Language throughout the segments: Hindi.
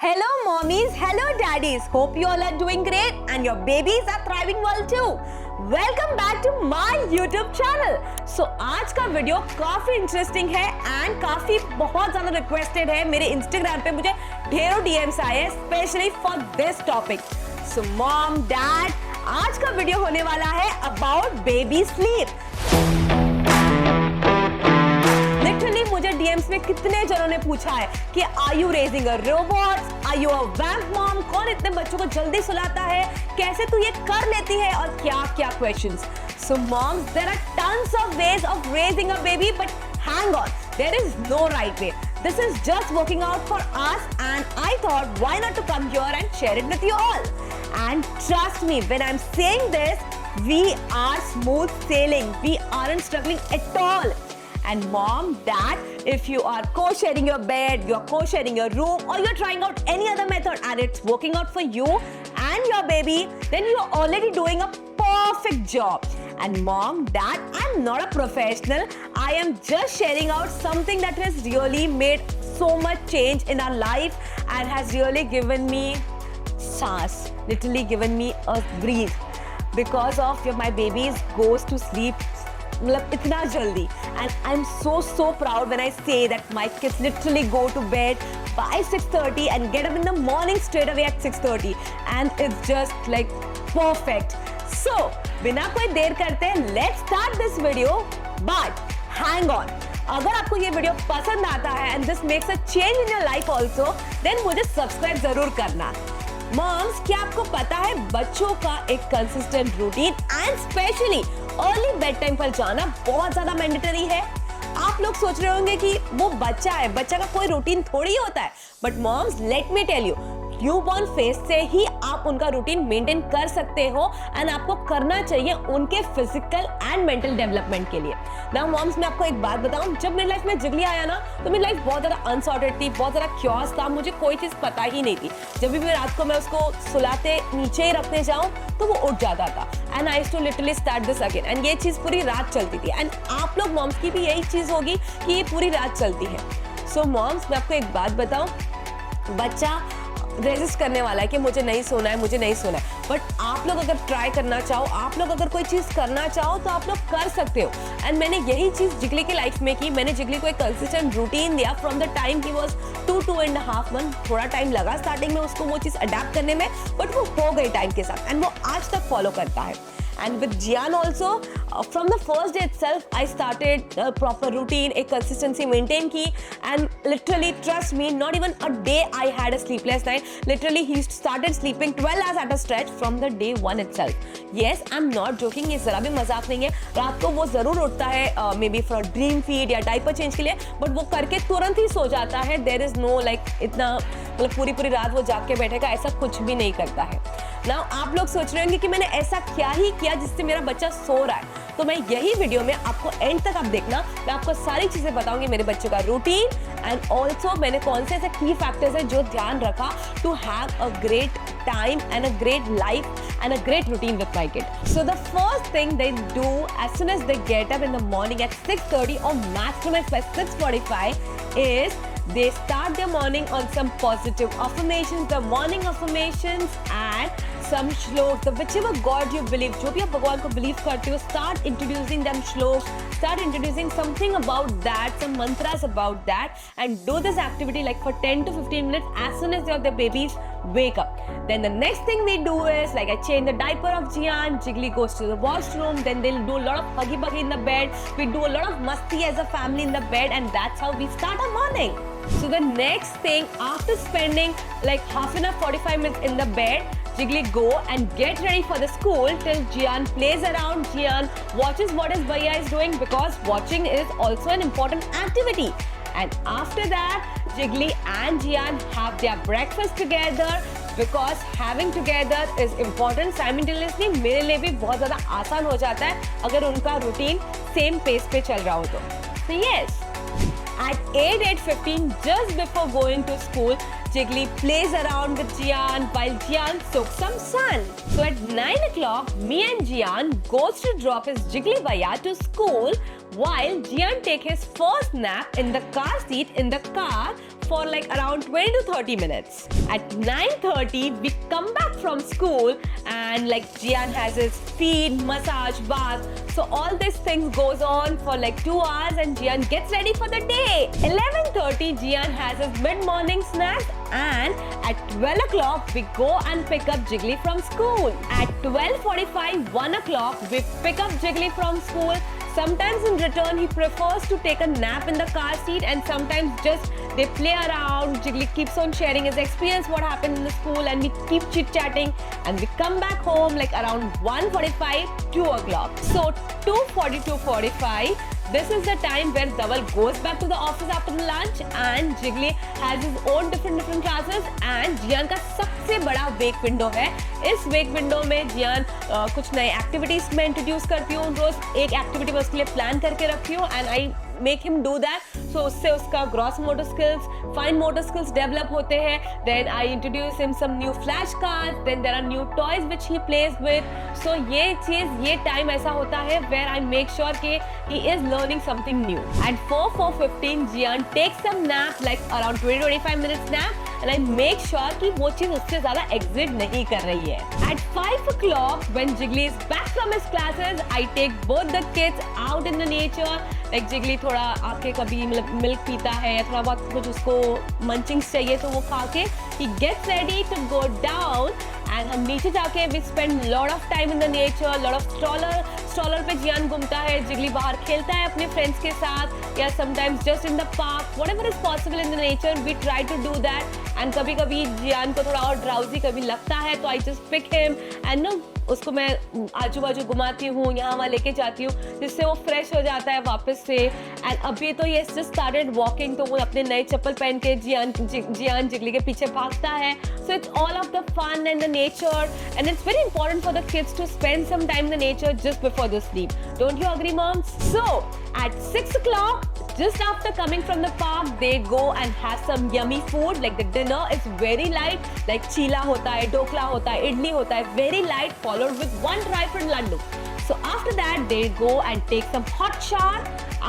Hello mommies, hello daddies. Hope you all are doing great and your babies are thriving well too. Welcome back to my YouTube channel. So आज का वीडियो काफी इंटरेस्टिंग है एंड काफी बहुत ज्यादा रिक्वेस्टेड है. मेरे Instagram पे मुझे ढेरों DMs आए हैं specially for this topic. So mom dad, आज का वीडियो होने वाला है अबाउट बेबी स्लीप. लिटरली मुझे DMs में कितने जनों ने पूछा है कि are you raising a robot, are you a vamp mom, कौन इतने बच्चों को जल्दी सुलाता है, कैसे तू ये कर लेती है और क्या क्या questions. So moms, there are tons of ways of raising a baby, but hang on, there is no right way. This is just working out for us and I thought why not to come here and share it with you all. And trust me, when I'm saying this, we are smooth sailing. We aren't struggling at all. And mom, dad, if you are co-sharing your bed, you're co-sharing your room, or you're trying out any other method and it's working out for you and your baby, then you're already doing a perfect job. And mom, dad, I'm not a professional. I am just sharing out something that has really made so much change in our life and has really given me saas, literally given me a breathe. Because of my babies goes to sleep मतलब इतना जल्दी, and I'm so proud when I say that my kids literally go to bed by 6:30 and get up in the morning straight away at 6:30 and it's just like perfect. So बिना कोई देर करते let's start this video. But hang on, अगर आपको ये वीडियो पसंद आता है and this makes a change in your life also, then मुझे सब्सक्राइब जरूर करना. मॉम्स, क्या आपको पता है बच्चों का एक consistent routine and specially early bed time पर जाना बहुत ज्यादा मैंडेटरी है. आप लोग सोच रहे होंगे कि वो बच्चा है, बच्चा का कोई रूटीन थोड़ी होता है. But moms, let me tell you, newborn phase से ही आप उनका रूटीन मेंटेन कर सकते हो एंड आपको करना चाहिए उनके फिजिकल एंड मेंटल डेवलपमेंट के लिए. नाउ मॉम्स, मैं आपको एक बात बताऊं, जब मेरी लाइफ में जिगली आया ना तो मेरी लाइफ बहुत ज्यादा अनसॉर्टेड थी, बहुत ज्यादा क्योस था, मुझे कोई चीज पता ही नहीं थी. जब भी मैं रात को मैं उसको सुलाते नीचे ही रखने जाऊं तो वो उठ जाता था and I too literally start this again एंड ये चीज पूरी रात चलती थी. एंड आप लोग मॉम्स की भी यही चीज होगी कि ये पूरी रात चलती है. सो मॉम्स, मैं आपको एक बात बताऊं, बच्चा रेजिस्ट करने वाला है कि मुझे नहीं सोना है, मुझे नहीं सोना है. बट आप लोग अगर ट्राई करना चाहो, आप लोग अगर कोई चीज करना चाहो तो आप लोग कर सकते हो. एंड मैंने यही चीज जिगली की लाइफ में की. मैंने जिगली को एक कंसिस्टेंट रूटीन दिया from the time he was 2.5 month. थोड़ा टाइम लगा स्टार्टिंग में उसको वो चीज अडेप्ट करने में, बट वो हो गई टाइम के साथ एंड वो आज तक फॉलो करता है. And with Jian also, from the first day itself, I started a proper routine, a consistency maintain की, and literally trust me, not even a day I had a sleepless night. Literally, he started sleeping 12 hours at a stretch from the day one itself. Yes, I'm not joking. ये जरा भी मजाक नहीं है. रात को वो जरूर उठता है, maybe for dream feed या diaper change के लिए, but वो करके तुरंत ही सो जाता है. There is no like इतना मतलब पूरी रात वो जाग के बैठेगा, ऐसा कुछ भी नहीं करता है. नाउ आप लोग सोच रहे होंगे कि मैंने ऐसा क्या ही किया जिससे मेरा बच्चा सो रहा है. तो मैं यही वीडियो में आपको एंड तक आप देखना, मैं आपको सारी चीजें बताऊंगी मेरे बच्चे का रूटीन एंड ऑल्सो मैंने कौन से ऐसे की फैक्टर्स है जो ध्यान रखा to have a great time and a great life and a great routine with my kid. So the first thing they do as soon as they get up in the morning at 6:30 or maximum by 6:45 is they start their morning on some positive affirmations, the morning affirmations and some shloks, the whichever God you believe, जो भी आप भगवान को believe करते हो, start introducing them shloks, start introducing something about that, some mantras about that, and do this activity like for 10 to 15 minutes as soon as the babies wake up. Then the next thing they do is like I change the diaper of Jian, Jiggly goes to the washroom, then they'll do a lot of huggy buggy in the bed, we do a lot of masti as a family in the bed, and that's how we start our morning. So the next thing, after spending like half an hour, 45 minutes in the bed, Jiggly go and get ready for the school till Jian plays around. Jian watches what his bhaiya is doing because watching is also an important activity. And after that, Jiggly and Jian have their breakfast together because having together is important. Simultaneously मेरे लिए भी बहुत ज़्यादा आसान हो जाता है अगर उनका रूटीन सेम पेस पे चल रहा हो तो. So yes. At 8:15, just before going to school, Jiggly plays around with Jian while Jian soaks some sun. So at 9 o'clock, me and Jian goes to drop his Jiggly Bhaiya to school while Jian takes his first nap in the car seat in the car for like around 20 to 30 minutes. At 9:30 we come back from school and like Jian has his feed, massage, bath. So all these things goes on for like 2 hours and Jian gets ready for the day. 11:30 Jian has his mid-morning snacks and at 12 o'clock we go and pick up Jiggly from school. At 12:45, 1 o'clock we pick up Jiggly from school. Sometimes in return he prefers to take a nap in the car seat and sometimes just they play around. Jiggly keeps on sharing his experience, what happened in the school, and we keep chit-chatting and we come back home like around 1:45, 2 o'clock. So 2:40, 2:45, this is the time where Dhaval goes back to the office after the lunch and Jiggly has his own different classes and Jian का सबसे बड़ा वेक विंडो है. इस वेक विंडो में जियान कुछ नए एक्टिविटीज में इंट्रोड्यूस करती हूँ. रोज एक एक्टिविटी मैं उसके लिए प्लान करके रखती हूँ and I make him do that. So उससे उसका gross motor skills, fine motor skills develop होते हैं. Then I introduce him some new flash cards. Then there are new toys which he plays with. So ये टाइम ऐसा होता है वेयर आई मेक श्योर कि he is learning something new. At 4:15 Jian takes some nap like around 20-25 minutes nap and I make sure कि वो चीज उससे ज्यादा exit नहीं कर रही है. At 5 o'clock when Jiggly is back from his classes I take both the kids out in the nature. Like Jiggly थोड़ा आके कभी मतलब मिल्क पीता है या थोड़ा बहुत कुछ उसको मंचिंग्स चाहिए तो वो खा के he gets ready to go down and हम नीचे जाके we spend lot of time in the nature, lot of stroller पे जियान घूमता है. Jiggly बाहर खेलता है अपने फ्रेंड्स के साथ या sometimes just in the park, whatever is possible in the nature we try to do that. And कभी कभी जियान को थोड़ा और ड्राउजी कभी लगता है तो I just pick him and no उसको मैं आजू बाजू घुमाती हूँ, यहाँ वहाँ लेके जाती हूँ जिससे वो फ्रेश हो जाता है वापस से. एंड अभी तो ये जस्ट स्टार्टेड वॉकिंग तो वो अपने नए चप्पल पहन के जियान जिगली के पीछे भागता है. So it's all of the fun and the nature and it's very important for the kids to spend some time in the nature just before the sleep. Don't you agree moms? So at 6 o'clock just after coming from the park they go and have some yummy food. Like the dinner is very light, like chila hota hai, dokla hota hai, idli hota hai, very light, followed with one dry fruit laddu. So after that they go and take some hot shower.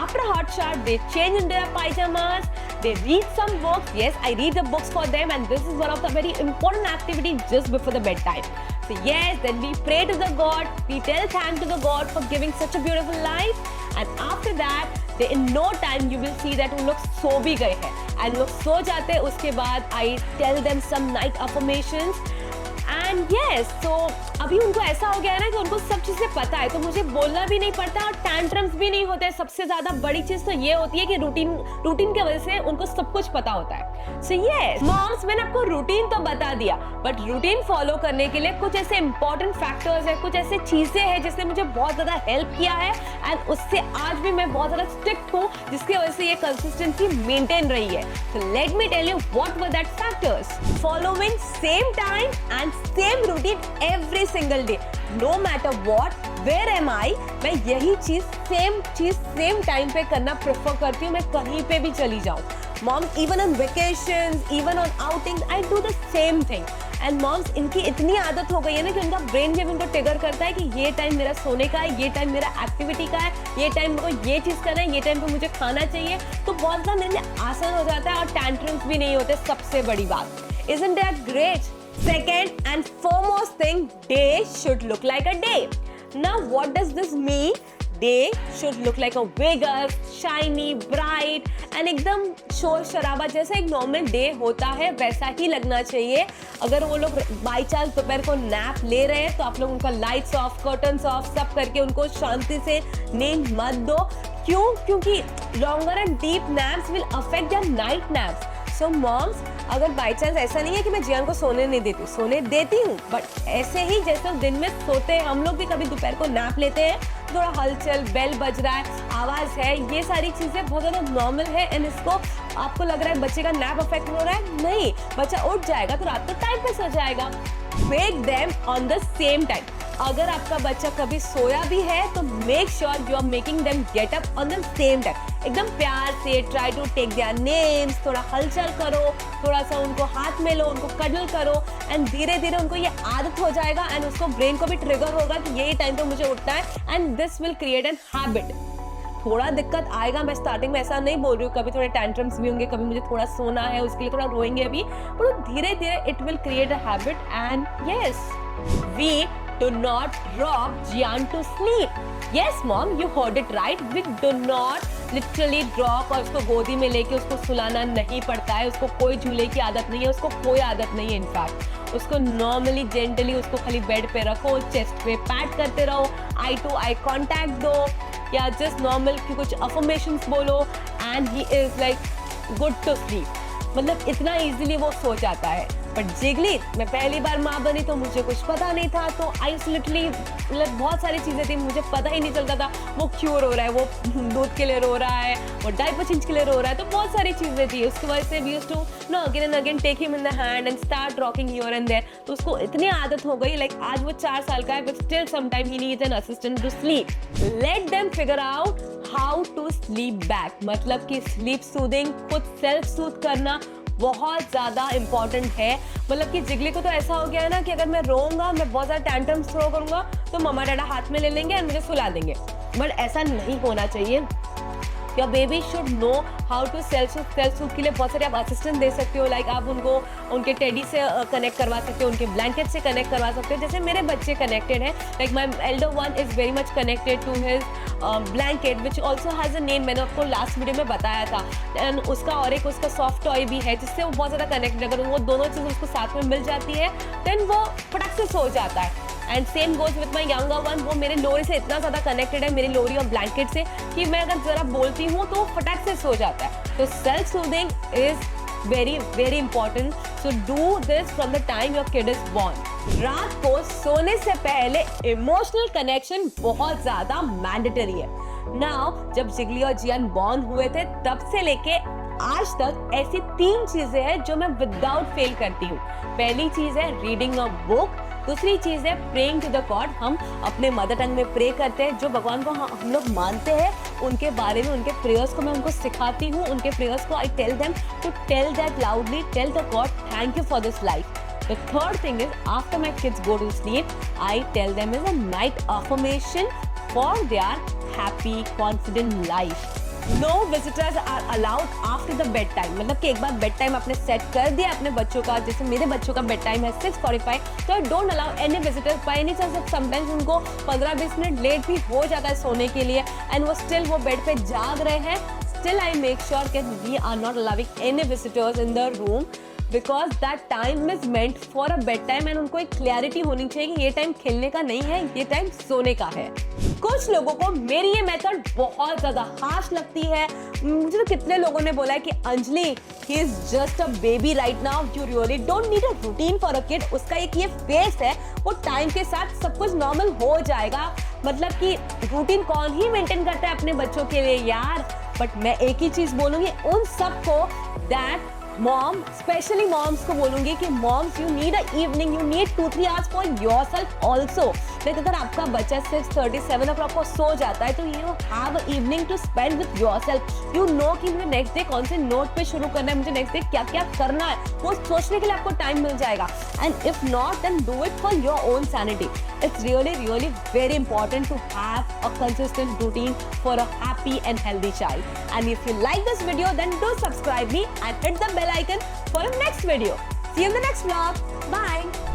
After hot shower they change into their pajamas, they read some books. Yes, I read the books for them and this is one of the very important activity just before the bedtime. So yes, then we pray to the God, we tell thanks to the God for giving such a beautiful life. And after that they in no time you will see that वो लोग सो भी गए हैं and लोग सो जाते हैं. उसके बाद I tell them some night affirmations and yes, so अभी उनको ऐसा हो गया है ना कि उनको सब चीजें पता है तो मुझे बोलना भी नहीं पड़ता और टैंट्रम्स भी नहीं होते. सबसे ज्यादा बड़ी चीज तो ये होती है कि रूटीन की वजह से उनको सब कुछ पता होता है. सो यस मॉम्स, मैंने आपको रूटीन तो बता दिया बट रूटीन फॉलो करने के लिए कुछ ऐसे इंपॉर्टेंट फैक्टर्स है, कुछ ऐसे चीजें हैं जिसने मुझे बहुत ज्यादा हेल्प किया है एंड उससे आज भी मैं बहुत ज्यादा स्ट्रिक्ट हूँ जिसकी वजह से ये कंसिस्टेंसी मेंटेन रही है. So let me tell you what were that factors. Following same time and same routine every single day, no matter what, where am I. मैं यही चीज सेम टाइम पे करना प्रेफर करती हूँ. मैं कहीं पे भी चली जाऊँ mom, even on vacations, even on outings, I do the same thing. And moms इनकी इतनी आदत हो गई है ना कि उनका ब्रेन भी उनको ट्रिगर करता है कि ये टाइम मेरा सोने का है, ये टाइम मेरा एक्टिविटी का है, ये टाइम को ये चीज करना है, ये टाइम पे मुझे खाना चाहिए. तो बहुत ज्यादा मेरे लिए आसान हो जाता है और टैंट्रम्स भी नहीं होते. सबसे बड़ी बात, isn't that great? Second and foremost thing, day should look like a day. Now what does this mean? Day should look like a vigorous, shiny, bright and एकदम शोर शराबा जैसा एक नॉर्मल डे होता है वैसा ही लगना चाहिए. अगर वो लोग बाई चांस दोपहर को नैप ले रहे हैं तो आप लोग उनका लाइट्स ऑफ, कर्टन्स ऑफ सब करके उनको शांति से नींद मत दो. क्यों? क्योंकि longer and deep naps will affect their night naps. So moms, अगर बाई चांस ऐसा नहीं है कि मैं जियान को सोने नहीं देती, सोने देती हूँ बट ऐसे ही जैसे दिन में सोते हैं हम लोग भी कभी दोपहर को नैप लेते हैं, थोड़ा हलचल, बेल बज रहा है, आवाज है, ये सारी चीजें बहुत ज्यादा नॉर्मल है. एंड इसको आपको लग रहा है बच्चे का नैप अफेक्ट हो रहा है, नहीं, बच्चा उठ जाएगा तो रात को टाइम पे सो जाएगा. Wake them on the same time. अगर आपका बच्चा कभी सोया भी है तो make sure you are making them get up on the same time. एकदम प्यार से try to take their names, थोड़ा हलचल करो, थोड़ा सा उनको हाथ में लो, उनको कडल करो एंड धीरे धीरे उनको ये आदत हो जाएगा एंड उसको ब्रेन को भी ट्रिगर होगा कि यही टाइम पे मुझे उठना है and this will create an habit. थोड़ा दिक्कत आएगा, मैं स्टार्टिंग में ऐसा नहीं बोल रही हूँ, कभी थोड़े टैंट्रम्स भी होंगे, कभी मुझे थोड़ा सोना है उसके लिए थोड़ा रोएंगे भी, पर धीरे धीरे it will create a habit and yes we do not rock Jian to sleep. Yes mom, you heard it right. We do not literally rock और उसको गोदी में लेके उसको सुलाना नहीं पड़ता है, उसको कोई झूले की आदत नहीं है, उसको कोई आदत नहीं है। इनफैक्ट उसको नॉर्मली जेंटली उसको खाली बेड पे रखो, चेस्ट पे पैट करते रहो, आई टू आई कांटेक्ट दो या जस्ट नॉर्मल की कुछ अफर्मेशंस बोलो and he is like good to sleep. मतलब इतना इजीली वो सो जाता है। बट जिगली, मैं पहली बार माँ बनी तो मुझे कुछ पता नहीं था, तो आई लिटरली मतलब बहुत सारी चीज़ें थी, मुझे पता ही नहीं चलता था वो क्यों रो रहा है, वो दूध के लिए रो रहा है, वो डायपर चेंज के लिए रो रहा है, तो बहुत सारी चीज़ें थी। उसकी वजह से we used to no again and again take him in the hand and start rocking here and there. तो उसको इतनी आदत हो गई, लाइक आज वो 4 साल का है but still sometime he needs an assistant to sleep. Let them figure out how to sleep back, मतलब कि स्लीप सूदिंग, खुद सेल्फ सूद करना बहुत ज़्यादा इंपॉर्टेंट है। मतलब कि जिगली को तो ऐसा हो गया है ना कि अगर मैं रोऊंगा, मैं बहुत ज़्यादा टैंट्रम्स थ्रो करूंगा तो मम्मा डैडा हाथ में ले लेंगे और मुझे सुला देंगे, बट ऐसा नहीं होना चाहिए। Your baby should know how to self soothe के लिए बहुत सारे आप असिस्टेंट दे सकते हो, लाइक आप उनको उनके टेडी से कनेक्ट करवा सकते हो, उनके ब्लैंकेट से कनेक्ट करवा सकते हो। जैसे मेरे बच्चे कनेक्टेड हैं, like my elder one is very much connected to his blanket which also has a name, मैंने आपको लास्ट वीडियो में बताया था। एंड उसका और एक उसका सॉफ्ट टॉय भी है जिससे वो बहुत ज़्यादा कनेक्टेड, अगर वो दोनों चीज़ उसको साथ में मिल जाती है देन वो फटक से सो जाता है। And same goes with my younger one, वो मेरे लोरी से इतना ज़्यादा कनेक्टेड है, मेरी लोरी और ब्लैंकेट से, कि मैं अगर ज़रा बोलती हूँ तो फटाक से सो जाता है। तो self soothing is very very important, so do this from the time your kid is born. रात को सोने से पहले इमोशनल कनेक्शन बहुत ज़्यादा मैंडेटरी है। नाउ जब जिगली और जियान बॉर्न हुए थे तब से लेके आज तक ऐसी 3 चीजें हैं जो मैं विदाउट फेल करती हूँ। पहली चीज है रीडिंग अ बुक, दूसरी चीज है प्रेइंग टू द गॉड, हम अपने मदर टंग में प्रे करते हैं, जो भगवान को हम लोग मानते हैं उनके बारे में, उनके प्रेयर्स को मैं उनको सिखाती हूँ, उनके प्रेयर्स को I tell them to tell that loudly, tell the God thank you for this life. The third thing is after my kids go to sleep, I tell them is a night affirmation for their happy, confident life. No visitors are allowed after the bed time. मतलब कि एक बार बेड टाइम आपने सेट कर दिया अपने बच्चों का, जैसे मेरे बच्चों का बेड टाइम है 6:45, तो don't allow any visitors by any chance. Sometimes उनको 15-20 मिनट लेट भी हो जाता है सोने के लिए एंड वो स्टिल वो बेड पे जाग रहे हैं, still I make sure that we are not allowing any visitors in the room because that time is meant for a bed time and उनको एक क्लैरिटी होनी चाहिए कि ये टाइम खेलने का नहीं है, ये टाइम सोने का है। कुछ लोगों को मेरी ये मेथड बहुत ज्यादा हार्श लगती है। मुझे तो कितने लोगों ने बोला है कि Anjali he is just a baby right now, you really don't need a routine for a kid। उसका एक ये फेस है, वो टाइम के साथ सब कुछ नॉर्मल हो जाएगा। मतलब कि रूटीन कौन ही मेंटेन करता है अपने बच्चों के लिए यार। बट मैं एक ही चीज बोलूंगी उन सबको, दैट मॉम, स्पेशली मॉम्स को बोलूंगी कि moms you need a evening, you need 2-3 hours for yourself also. Like अगर आपका बच्चा 6:30-7 o'clock को सो जाता है तो you have a evening to spend with yourself. You know कि मुझे नेक्स्ट डे कौन से नोट पे शुरू करना है, मुझे नेक्स्ट डे क्या क्या करना है, वो सोचने के लिए आपको टाइम मिल जाएगा। And if not then do it for your own sanity. It's really very important to have a consistent routine for a happy and healthy child. And if you like this video, then do subscribe me and hit the bell icon for the next video. See you in the next vlog. Bye.